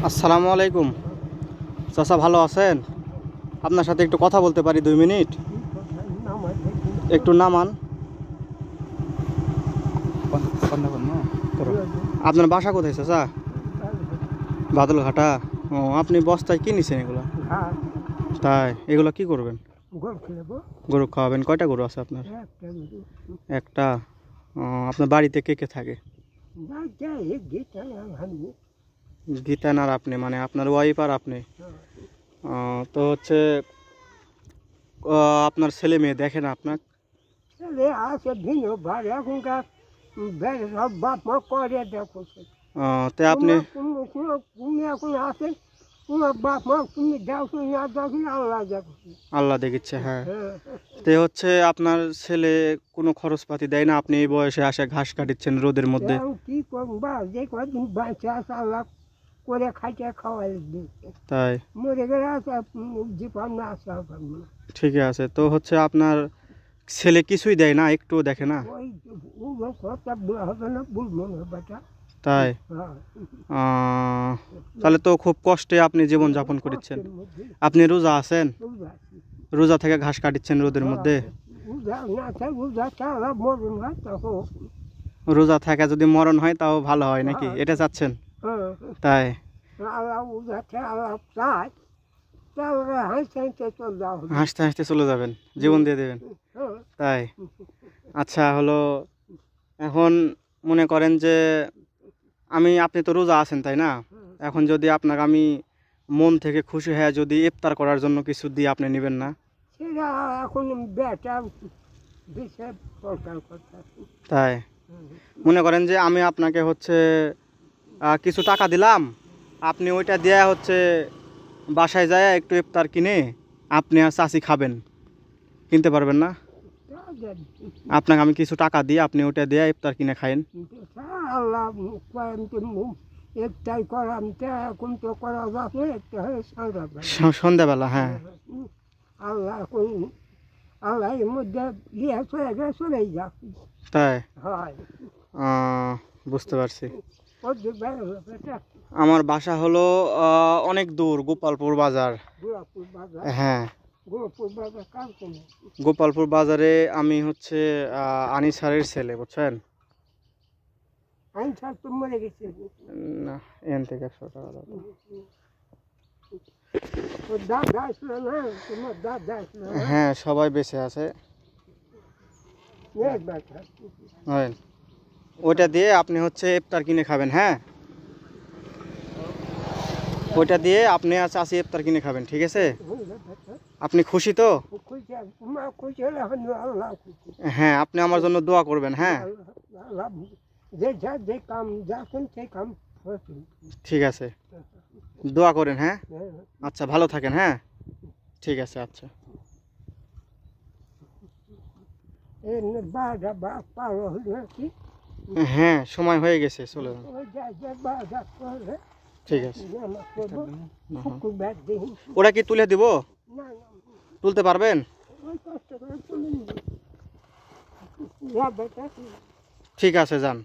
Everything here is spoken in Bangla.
আসসালামু আলাইকুম চাচা, ভালো আছেন? আপনার সাথে একটু কথা বলতে পারি 2 মিনিট? একটু নামান। আপনার বাসা কোথায় চাচা? বাদলঘাটা। ও, আপনি বস্তায় কি নিছেন এগুলো? তাই এগুলো কি করবেন? গরু খাওয়াবেন? কয়টা গরু আছে আপনার? একটা। আপনার বাড়িতে কে কে থাকে? গীতান আর আপনি, মানে আপনার ওয়াইফ আর আপনি? তো হচ্ছে আপনার ছেলে মেয়ে দেখে না আপনার? তো আপনি আল্লাহ দেখিচ্ছে। হ্যাঁ, তো হচ্ছে আপনার ছেলে কোনো খরচপাতি দেয় না? আপনি এই বয়সে আসে ঘাস কাটিচ্ছেন রোদের মধ্যে। কি করবো বা যে কদিন বাঁচে আছে আল্লাহ করে খাইতে খাওয়াই তাই মরে গেলে জীবন না আসা। ঠিক আছে। তো হচ্ছে আপনার ছেলে কিছুই দেয় না, একটুও দেখে না? ওই কথা হবে না, বুঝবো না বেটা। তাই তাহলে তো খুব কষ্টে আপনি জীবন যাপন করছেন। আপনি রোজা আছেন? রোজা থেকে ঘাস কাটিচ্ছেন রোদের মধ্যে? রোজা থাকা যদি মরণ হয় তাও ভালো হয় নাকি, এটা চাচ্ছেন? তাই হাসতে হাসতে চলে যাবেন, জীবন দিয়ে দেবেন? তাই আচ্ছা হলো, এখন মনে করেন যে আপনি তো রোজা আছেন তাই না? এখন যদি আপনাকে আমি মন থেকে খুশি হয়ে যদি ইফতার করার জন্য কিছু দিয়ে, আপনি নেবেন না? তাই মনে করেন যে আমি আপনাকে হচ্ছে কিছু টাকা দিলাম, আপনি ওইটা দিয়ে হচ্ছে বাসায় যায় একটু ইফতার কিনে আপনি আর চাচি খাবেন, কিনতে পারবেন না? আপনাকে আমি কিছু টাকা দিয়ে আপনি ওইটা দিয়ে ইফতার কিনে খাইন। সন্ধ্যাবেলা? হ্যাঁ, তাই বুঝতে পারছি। আমার বাসা হলো অনেক দূর, গোপালপুর বাজার। হ্যাঁ, গোপালপুর বাজারে আমি হচ্ছে আনিস স্যারের ছেলে, বুঝছেন? না, এখান থেকে 100 টাকা দাও। হ্যাঁ, সবাই বেঁচে আছে। ওইটা দিয়ে আপনি হচ্ছে ইফতার কিনে খাবেন। হ্যাঁ, ওইটা দিয়ে আপনি আর চাচি ইফতার কিনে খাবেন, ঠিক আছে? আপনি খুশি তো? হ্যাঁ, আপনি আমার জন্য দোয়া করবেন। হ্যাঁ, ঠিক আছে, দোয়া করেন। হ্যাঁ, আচ্ছা, ভালো থাকেন। হ্যাঁ, ঠিক আছে। আচ্ছা, হ্যাঁ, সময় হয়ে গেছে, চলে যান। ঠিক আছে। ওটা কি তুলে দিব? তুলতে পারবেন? ঠিক আছে, যান।